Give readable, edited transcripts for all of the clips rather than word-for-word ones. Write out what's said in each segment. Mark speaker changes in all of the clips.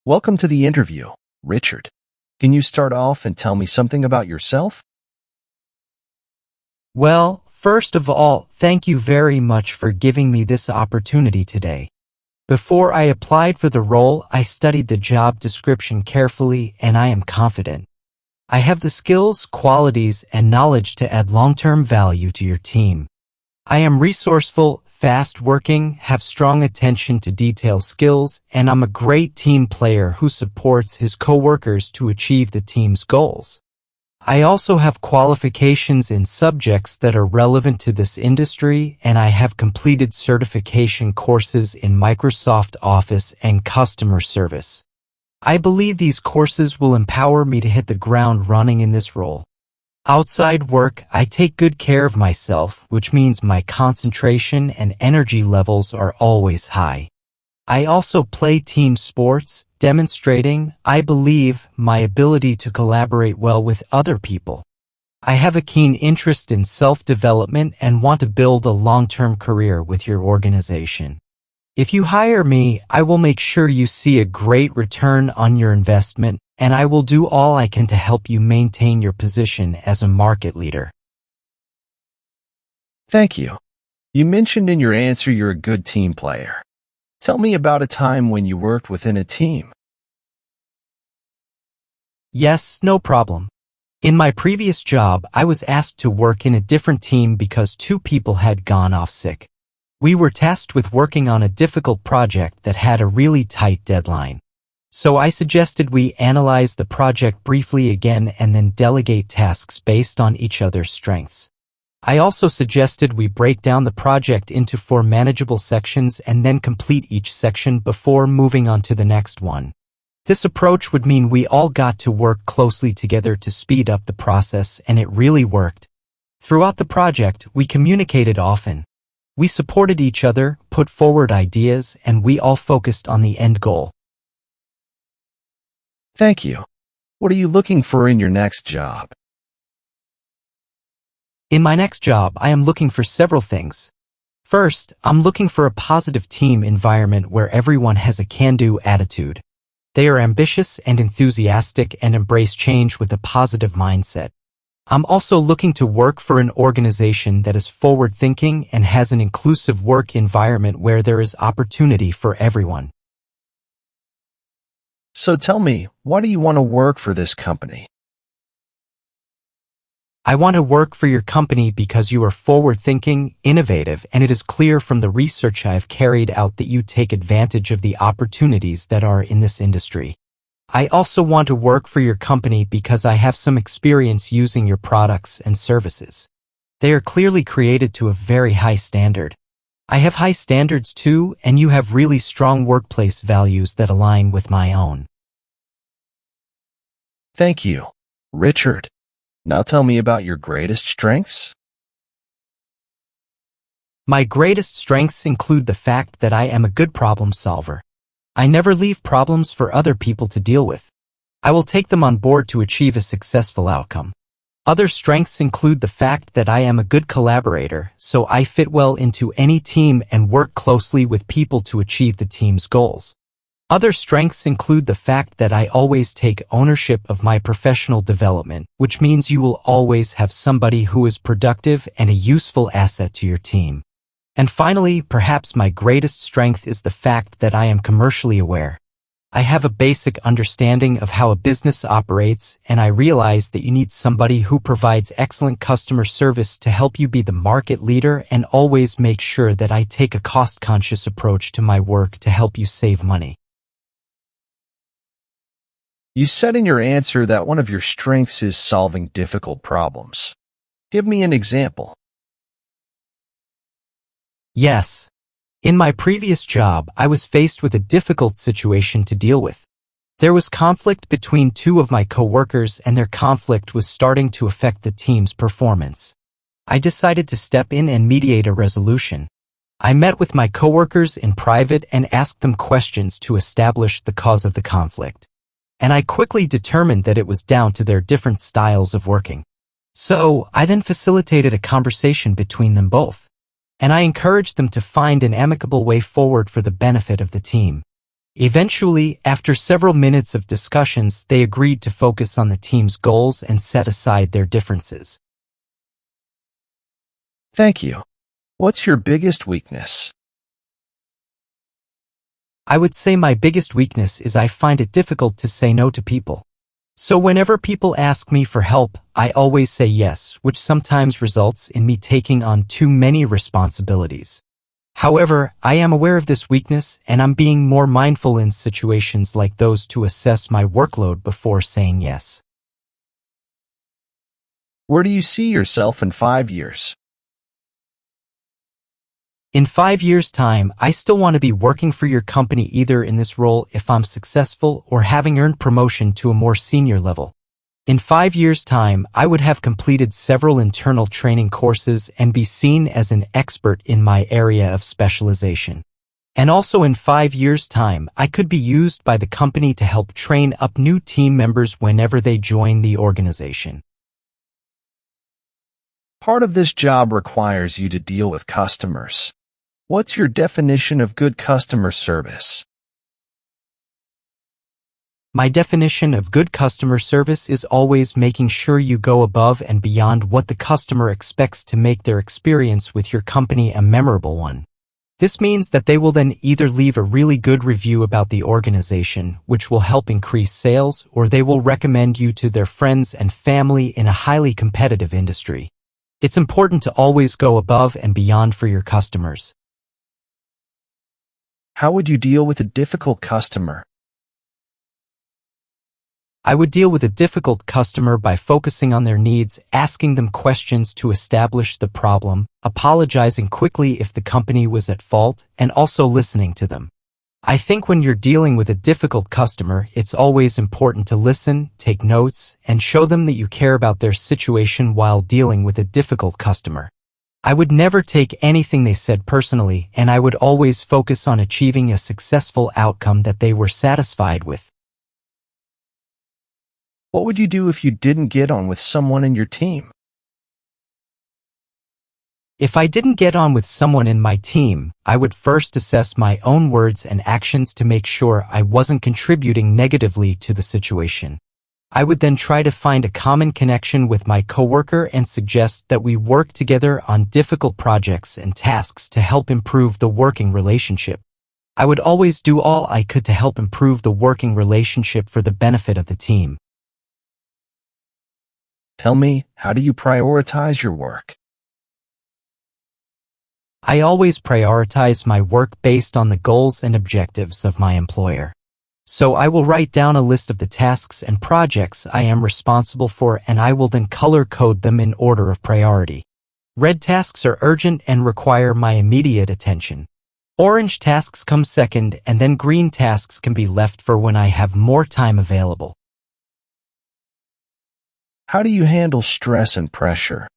Speaker 1: Welcome to the interview, Richard. Can you start off and tell me something about yourself?
Speaker 2: Well, first of all, thank you very much for giving me this opportunity today. Before I applied for the role, I studied the job description carefully and I am confident. I have the skills, qualities, and knowledge to add long-term value to your team. I am resourceful, fast-working, have strong attention to detail skills, and I'm a great team player who supports his coworkers to achieve the team's goals. I also have qualifications in subjects that are relevant to this industry, and I have completed certification courses in Microsoft Office and customer service. I believe these courses will empower me to hit the ground running in this role. Outside work, I take good care of myself, which means my concentration and energy levels are always high. I also play team sports, demonstrating, I believe, my ability to collaborate well with other people. I have a keen interest in self-development and want to build a long-term career with your organization. If you hire me, I will make sure you see a great return on your investment, and I will do all I can to help you maintain your position as a market leader.
Speaker 1: Thank you. You mentioned in your answer you're a good team player. Tell me about a time when you worked within a team.
Speaker 2: Yes, no problem. In my previous job, I was asked to work in a different team because 2 people had gone off sick. We were tasked with working on a difficult project that had a really tight deadline. So I suggested we analyze the project briefly again and then delegate tasks based on each other's strengths. I also suggested we break down the project into 4 manageable sections and then complete each section before moving on to the next one. This approach would mean we all got to work closely together to speed up the process, and it really worked. Throughout the project, we communicated often. We supported each other, put forward ideas, and we all focused on the end goal.
Speaker 1: Thank you. What are you looking for in your next job?
Speaker 2: In my next job, I am looking for several things. First, I'm looking for a positive team environment where everyone has a can-do attitude. They are ambitious and enthusiastic and embrace change with a positive mindset. I'm also looking to work for an organization that is forward-thinking and has an inclusive work environment where there is opportunity for everyone.
Speaker 1: So tell me, why do you want to work for this company?
Speaker 2: I want to work for your company because you are forward-thinking, innovative, and it is clear from the research I have carried out that you take advantage of the opportunities that are in this industry. I also want to work for your company because I have some experience using your products and services. They are clearly created to a very high standard. I have high standards too, and you have really strong workplace values that align with my own.
Speaker 1: Thank you, Richard. Now tell me about your greatest strengths.
Speaker 2: My greatest strengths include the fact that I am a good problem solver. I never leave problems for other people to deal with. I will take them on board to achieve a successful outcome. Other strengths include the fact that I am a good collaborator, so I fit well into any team and work closely with people to achieve the team's goals. Other strengths include the fact that I always take ownership of my professional development, which means you will always have somebody who is productive and a useful asset to your team. And finally, perhaps my greatest strength is the fact that I am commercially aware. I have a basic understanding of how a business operates, and I realize that you need somebody who provides excellent customer service to help you be the market leader and always make sure that I take a cost-conscious approach to my work to help you save money.
Speaker 1: You said in your answer that one of your strengths is solving difficult problems. Give me an example.
Speaker 2: Yes. In my previous job, I was faced with a difficult situation to deal with. There was conflict between 2 of my coworkers, and their conflict was starting to affect the team's performance. I decided to step in and mediate a resolution. I met with my coworkers in private and asked them questions to establish the cause of the conflict. And I quickly determined that it was down to their different styles of working. So, I then facilitated a conversation between them both. And I encouraged them to find an amicable way forward for the benefit of the team. Eventually, after several minutes of discussions, they agreed to focus on the team's goals and set aside their differences.
Speaker 1: Thank you. What's your biggest weakness?
Speaker 2: I would say my biggest weakness is I find it difficult to say no to people. So whenever people ask me for help, I always say yes, which sometimes results in me taking on too many responsibilities. However, I am aware of this weakness and I'm being more mindful in situations like those to assess my workload before saying yes.
Speaker 1: Where do you see yourself in 5 years?
Speaker 2: In 5 years' time, I still want to be working for your company either in this role if I'm successful or having earned promotion to a more senior level. In 5 years' time, I would have completed several internal training courses and be seen as an expert in my area of specialization. And also in 5 years' time, I could be used by the company to help train up new team members whenever they join the organization.
Speaker 1: Part of this job requires you to deal with customers. What's your definition of good customer service?
Speaker 2: My definition of good customer service is always making sure you go above and beyond what the customer expects to make their experience with your company a memorable one. This means that they will then either leave a really good review about the organization, which will help increase sales, or they will recommend you to their friends and family in a highly competitive industry. It's important to always go above and beyond for your customers.
Speaker 1: How would you deal with a difficult customer?
Speaker 2: I would deal with a difficult customer by focusing on their needs, asking them questions to establish the problem, apologizing quickly if the company was at fault, and also listening to them. I think when you're dealing with a difficult customer, it's always important to listen, take notes, and show them that you care about their situation while dealing with a difficult customer. I would never take anything they said personally, and I would always focus on achieving a successful outcome that they were satisfied with.
Speaker 1: What would you do if you didn't get on with someone in your team?
Speaker 2: If I didn't get on with someone in my team, I would first assess my own words and actions to make sure I wasn't contributing negatively to the situation. I would then try to find a common connection with my coworker and suggest that we work together on difficult projects and tasks to help improve the working relationship. I would always do all I could to help improve the working relationship for the benefit of the team.
Speaker 1: Tell me, how do you prioritize your work?
Speaker 2: I always prioritize my work based on the goals and objectives of my employer. So I will write down a list of the tasks and projects I am responsible for, and I will then color code them in order of priority. Red tasks are urgent and require my immediate attention. Orange tasks come second, and then green tasks can be left for when I have more time available.
Speaker 1: How do you handle stress and pressure?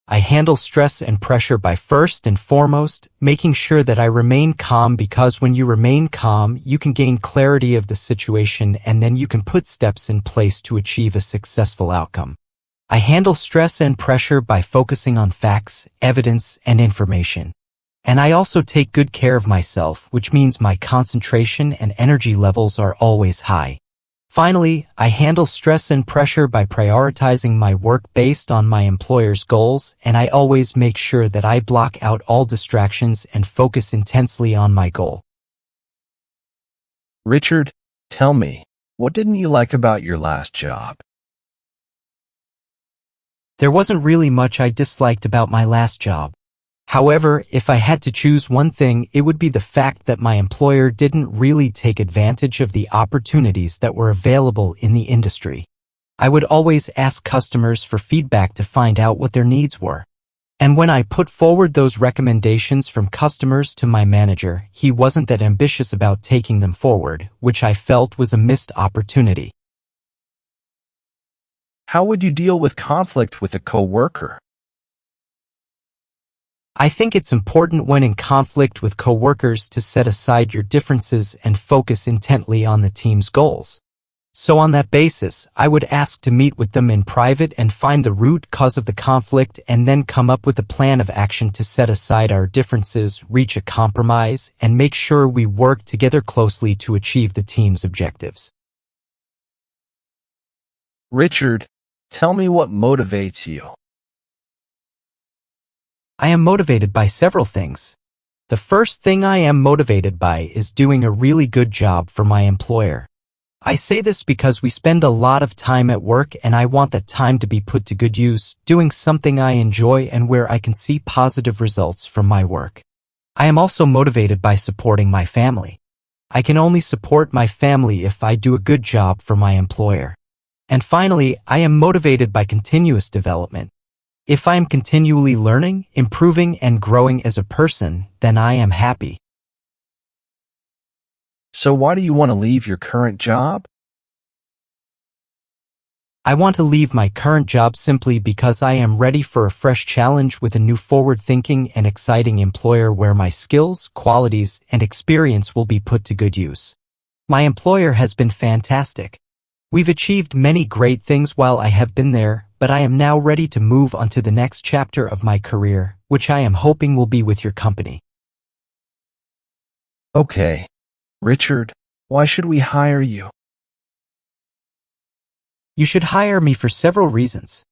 Speaker 2: I handle stress and pressure by first and foremost making sure that I remain calm, because when you remain calm, you can gain clarity of the situation and then you can put steps in place to achieve a successful outcome. I handle stress and pressure by focusing on facts, evidence, and information. And I also take good care of myself, which means my concentration and energy levels are always high. Finally, I handle stress and pressure by prioritizing my work based on my employer's goals, and I always make sure that I block out all distractions and focus intensely on my goal.
Speaker 1: Richard, tell me, what didn't you like about your last job?
Speaker 2: There wasn't really much I disliked about my last job. However, if I had to choose one thing, it would be the fact that my employer didn't really take advantage of the opportunities that were available in the industry. I would always ask customers for feedback to find out what their needs were. And when I put forward those recommendations from customers to my manager, he wasn't that ambitious about taking them forward, which I felt was a missed opportunity.
Speaker 1: How would you deal with conflict with a coworker?
Speaker 2: I think it's important when in conflict with coworkers to set aside your differences and focus intently on the team's goals. So on that basis, I would ask to meet with them in private and find the root cause of the conflict and then come up with a plan of action to set aside our differences, reach a compromise, and make sure we work together closely to achieve the team's objectives.
Speaker 1: Richard, tell me what motivates you.
Speaker 2: I am motivated by several things. The first thing I am motivated by is doing a really good job for my employer. I say this because we spend a lot of time at work and I want that time to be put to good use, doing something I enjoy and where I can see positive results from my work. I am also motivated by supporting my family. I can only support my family if I do a good job for my employer. And finally, I am motivated by continuous development. If I am continually learning, improving, and growing as a person, then I am happy.
Speaker 1: So why do you want to leave your current job?
Speaker 2: I want to leave my current job simply because I am ready for a fresh challenge with a new forward-thinking and exciting employer where my skills, qualities, and experience will be put to good use. My employer has been fantastic. We've achieved many great things while I have been there, but I am now ready to move on to the next chapter of my career, which I am hoping will be with your company.
Speaker 1: Okay. Richard, why should we hire you?
Speaker 2: You should hire me for several reasons.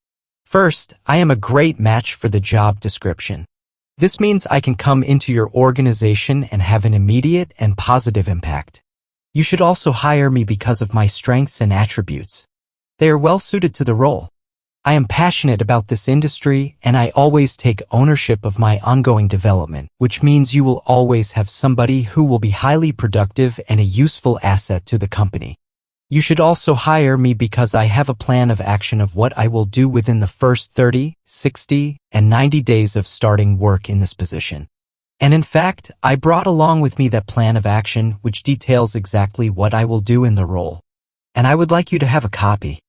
Speaker 2: First, I am a great match for the job description. This means I can come into your organization and have an immediate and positive impact. You should also hire me because of my strengths and attributes. They are well suited to the role. I am passionate about this industry and I always take ownership of my ongoing development, which means you will always have somebody who will be highly productive and a useful asset to the company. You should also hire me because I have a plan of action of what I will do within the first 30, 60, and 90 days of starting work in this position. And in fact, I brought along with me that plan of action which details exactly what I will do in the role. And I would like you to have a copy.